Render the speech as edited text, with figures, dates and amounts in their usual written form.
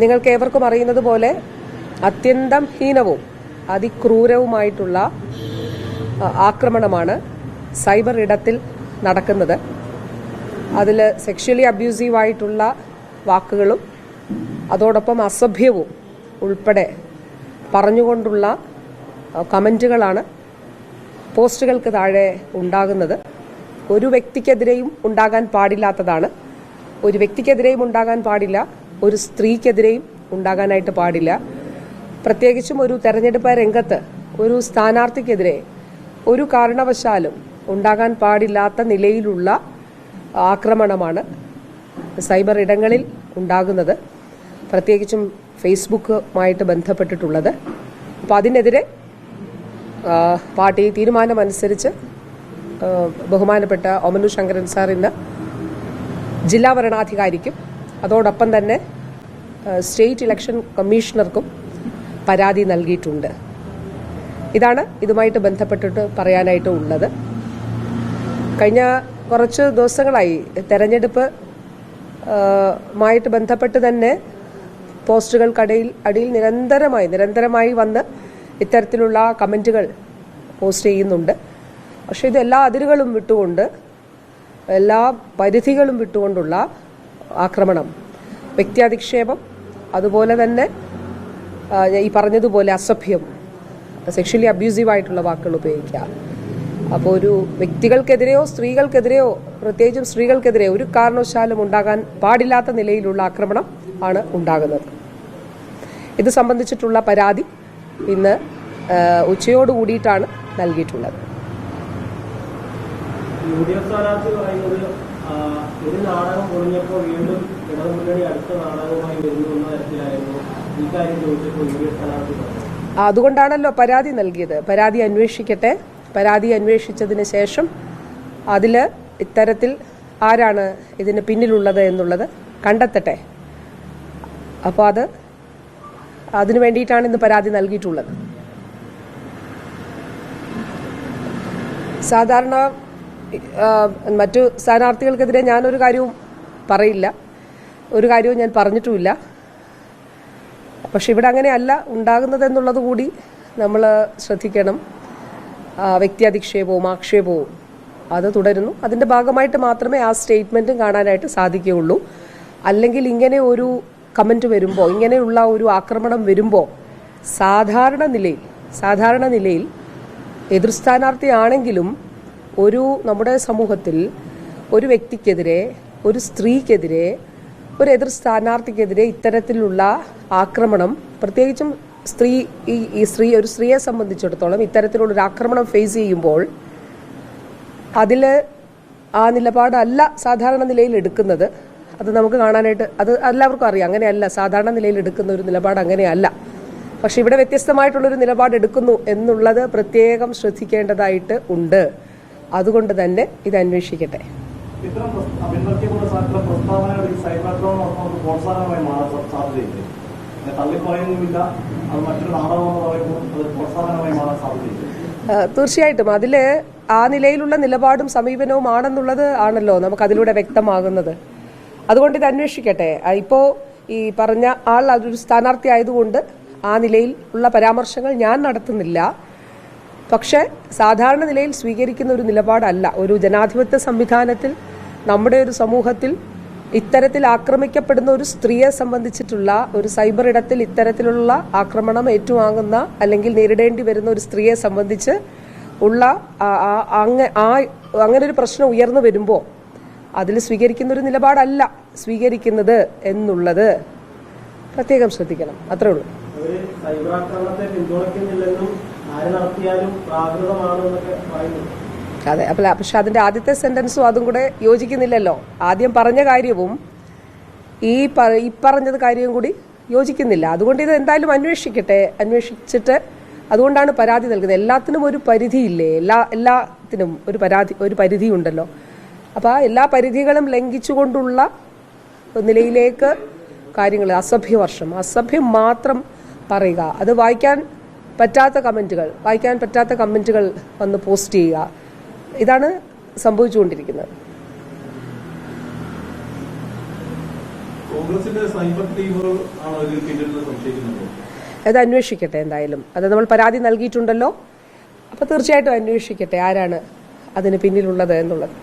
നിങ്ങൾക്ക് ഏവർക്കും അറിയുന്നത് പോലെ അത്യന്തം ഹീനവും അതിക്രൂരവുമായിട്ടുള്ള ആക്രമണമാണ് സൈബർ ഇടത്തിൽ നടക്കുന്നത്. അതിൽ സെക്ഷലി അബ്യൂസീവായിട്ടുള്ള വാക്കുകളും അതോടൊപ്പം അസഭ്യവും ഉൾപ്പെടെ പറഞ്ഞുകൊണ്ടുള്ള കമൻറ്റുകളാണ് പോസ്റ്റുകൾക്ക് താഴെ ഉണ്ടാകുന്നത്. ഒരു വ്യക്തിക്കെതിരെയും ഉണ്ടാകാൻ പാടില്ലാത്തതാണ്. ഒരു വ്യക്തിക്കെതിരെയും ഉണ്ടാകാൻ പാടില്ല, ഒരു സ്ത്രീക്കെതിരെയും ഉണ്ടാകാനായിട്ട് പാടില്ല. പ്രത്യേകിച്ചും ഒരു തെരഞ്ഞെടുപ്പ് രംഗത്ത് ഒരു സ്ഥാനാർത്ഥിക്കെതിരെ ഒരു കാരണവശാലും ഉണ്ടാകാൻ പാടില്ലാത്ത നിലയിലുള്ള ആക്രമണമാണ് സൈബർ ഇടങ്ങളിൽ ഉണ്ടാകുന്നത്, പ്രത്യേകിച്ചും ഫേസ്ബുക്കുമായിട്ട് ബന്ധപ്പെട്ടിട്ടുള്ളത്. അപ്പോൾ അതിനെതിരെ പാർട്ടി തീരുമാനമനുസരിച്ച് ബഹുമാനപ്പെട്ട ഓമനൂർ ശങ്കരൻ സാർ ഇന്ന് ജില്ലാ വരണാധികാരിക്കും അതോടൊപ്പം തന്നെ സ്റ്റേറ്റ് ഇലക്ഷൻ കമ്മീഷണർക്കും പരാതി നൽകിയിട്ടുണ്ട്. ഇതാണ് ഇതുമായിട്ട് ബന്ധപ്പെട്ടിട്ട് പറയാനായിട്ട് ഉള്ളത്. കഴിഞ്ഞ കുറച്ച് ദിവസങ്ങളായി തെരഞ്ഞെടുപ്പ് മായിട്ട് ബന്ധപ്പെട്ട് തന്നെ പോസ്റ്റുകൾക്കടിയിൽ നിരന്തരമായി വന്ന് ഇത്തരത്തിലുള്ള കമൻറ്റുകൾ പോസ്റ്റ് ചെയ്യുന്നുണ്ട്. പക്ഷേ ഇത് എല്ലാ അതിരുകളും വിട്ടുകൊണ്ട്, എല്ലാ പരിധികളും വിട്ടുകൊണ്ടുള്ള ആക്രമണം, വ്യക്തിയധിക്ഷേപം, അതുപോലെ തന്നെ ഈ പറഞ്ഞതുപോലെ അസഭ്യം, സെക്ഷലി അബ്യൂസീവായിട്ടുള്ള വാക്കുകൾ ഉപയോഗിക്കുക. അപ്പോൾ ഒരു വ്യക്തികൾക്കെതിരെയോ സ്ത്രീകൾക്കെതിരെയോ, പ്രത്യേകിച്ചും സ്ത്രീകൾക്കെതിരെ ഒരു കാരണവശാലും ഉണ്ടാകാൻ പാടില്ലാത്ത നിലയിലുള്ള ആക്രമണം ആണ് ഉണ്ടാകുന്നത്. ഇത് സംബന്ധിച്ചിട്ടുള്ള പരാതി ഇന്ന് ഉച്ചയോടുകൂടിയിട്ടാണ് നൽകിയിട്ടുള്ളത്. ഒരു നാടകം പൊളിഞ്ഞപ്പോൾ വീണ്ടും ഇടതുമുന്നണി അടുത്ത നാടകവുമായി വരുന്നു എന്ന തരത്തിലായിരുന്നു ഈ കാര്യം ചോദിച്ചപ്പോൾ യുഡിഎഫ് സ്ഥാനാർത്ഥി പറഞ്ഞു. അതുകൊണ്ടാണല്ലോ പരാതി നൽകിയത്. പരാതി അന്വേഷിക്കട്ടെ, പരാതി അന്വേഷിച്ചതിന് ശേഷം അതിൽ ഇത്തരത്തിൽ ആരാണ് ഇതിന് പിന്നിലുള്ളത് എന്നുള്ളത് കണ്ടെത്തട്ടെ. അപ്പോൾ അതിനു വേണ്ടിയിട്ടാണ് ഇന്ന് പരാതി നൽകിയിട്ടുള്ളത്. സാധാരണ മറ്റു സ്ഥാനാർത്ഥികൾക്കെതിരെ ഞാനൊരു കാര്യവും പറയില്ല, ഒരു കാര്യവും ഞാൻ പറഞ്ഞിട്ടുമില്ല. പക്ഷെ ഇവിടെ അങ്ങനെയല്ല ഉണ്ടാകുന്നത് എന്നുള്ളത് കൂടി നമ്മൾ ശ്രദ്ധിക്കണം. വ്യക്തി അധിക്ഷേപവും ആക്ഷേപവും അത് തുടരുന്നു. അതിൻ്റെ ഭാഗമായിട്ട് മാത്രമേ ആ സ്റ്റേറ്റ്മെൻറ്റും കാണാനായിട്ട് സാധിക്കുകയുള്ളൂ. അല്ലെങ്കിൽ ഇങ്ങനെ ഒരു കമൻറ്റ് വരുമ്പോൾ, ഇങ്ങനെയുള്ള ഒരു ആക്രമണം വരുമ്പോൾ സാധാരണ നിലയിൽ എതിർ സ്ഥാനാർത്ഥിയാണെങ്കിലും നമ്മുടെ സമൂഹത്തിൽ ഒരു വ്യക്തിക്കെതിരെ, ഒരു സ്ത്രീക്കെതിരെ, ഒരു എതിർ സ്ഥാനാർത്ഥിക്കെതിരെ ഇത്തരത്തിലുള്ള ആക്രമണം, പ്രത്യേകിച്ചും ഒരു സ്ത്രീയെ സംബന്ധിച്ചിടത്തോളം ഇത്തരത്തിലുള്ളൊരു ആക്രമണം ഫേസ് ചെയ്യുമ്പോൾ അതിൽ ആ നിലപാടല്ല സാധാരണ നിലയിൽ എടുക്കുന്നത്. അത് നമുക്ക് കാണാനായിട്ട്, അത് എല്ലാവർക്കും അറിയാം, അങ്ങനെയല്ല സാധാരണ നിലയിൽ എടുക്കുന്ന ഒരു നിലപാട് അങ്ങനെയല്ല. പക്ഷെ ഇവിടെ വ്യത്യസ്തമായിട്ടുള്ളൊരു നിലപാട് എടുക്കുന്നു എന്നുള്ളത് പ്രത്യേകം ശ്രദ്ധിക്കേണ്ടതായിട്ട് ഉണ്ട്. അതുകൊണ്ട് തന്നെ ഇത് അന്വേഷിക്കട്ടെ. തീർച്ചയായിട്ടും അതിൽ ആ നിലയിലുള്ള നിലപാടും സമീപനവും ആണെന്നുള്ളത് ആണല്ലോ നമുക്ക് അതിലൂടെ വ്യക്തമാകുന്നത്. അതുകൊണ്ട് ഇത് അന്വേഷിക്കട്ടെ. ഇപ്പോൾ ഈ പറഞ്ഞ ആൾ അതൊരു സ്ഥാനാർത്ഥി ആയതുകൊണ്ട് ആ നിലയിൽ ഉള്ള പരാമർശങ്ങൾ ഞാൻ നടത്തുന്നില്ല. പക്ഷേ സാധാരണ നിലയിൽ സ്വീകരിക്കുന്ന ഒരു നിലപാടല്ല. ഒരു ജനാധിപത്യ സംവിധാനത്തിൽ, നമ്മുടെ ഒരു സമൂഹത്തിൽ ഇത്തരത്തിൽ ആക്രമിക്കപ്പെടുന്ന ഒരു സ്ത്രീയെ സംബന്ധിച്ചിട്ടുള്ള ഒരു സൈബർ ഇടത്തിൽ ഇത്തരത്തിലുള്ള ആക്രമണം ഏറ്റുവാങ്ങുന്ന അല്ലെങ്കിൽ നേരിടേണ്ടി വരുന്ന ഒരു സ്ത്രീയെ സംബന്ധിച്ച് ഉള്ള അങ്ങനെ ഒരു പ്രശ്നം ഉയർന്നു വരുമ്പോൾ അതിൽ സ്വീകരിക്കുന്ന ഒരു നിലപാടല്ല സ്വീകരിക്കുന്നത് എന്നുള്ളത് പ്രത്യേകം ശ്രദ്ധിക്കണം. അത്രേ ഉള്ളൂ. അതെ. പക്ഷെ അതിന്റെ ആദ്യത്തെ സെന്റൻസും അതും കൂടെ യോജിക്കുന്നില്ലല്ലോ. ആദ്യം പറഞ്ഞ കാര്യവും ഈ പറഞ്ഞത് കാര്യവും കൂടി യോജിക്കുന്നില്ല. അതുകൊണ്ട് ഇത് എന്തായാലും അന്വേഷിക്കട്ടെ. അന്വേഷിച്ചിട്ട് അതുകൊണ്ടാണ് പരാതി നൽകുന്നത്. എല്ലാത്തിനും ഒരു പരിധിയില്ലേ? എല്ലാത്തിനും ഒരു പരിധി ഉണ്ടല്ലോ. അപ്പോൾ ആ എല്ലാ പരിധികളും ലംഘിച്ചുകൊണ്ടുള്ള നിലയിലേക്ക് കാര്യങ്ങൾ, അസഭ്യം മാത്രം പറയുക, അത് വായിക്കാൻ പറ്റാത്ത കമൻറ്റുകൾ വന്ന് പോസ്റ്റ് ചെയ്യുക, ഇതാണ് സംഭവിച്ചുകൊണ്ടിരിക്കുന്നത്. കോൺഗ്രസിന്റെ സൈബർ ടീമുകൾ ആണോ ഇതിൽ പിന്നിലെന്ന് സംശയിക്കുന്നുണ്ടോ? അത് അന്വേഷിക്കട്ടെ. എന്തായാലും അത് നമ്മൾ പരാതി നൽകിയിട്ടുണ്ടല്ലോ. അപ്പോൾ തീർച്ചയായിട്ടും അന്വേഷിക്കട്ടെ ആരാണ് അതിന് പിന്നിലുള്ളത് എന്നുള്ളത്.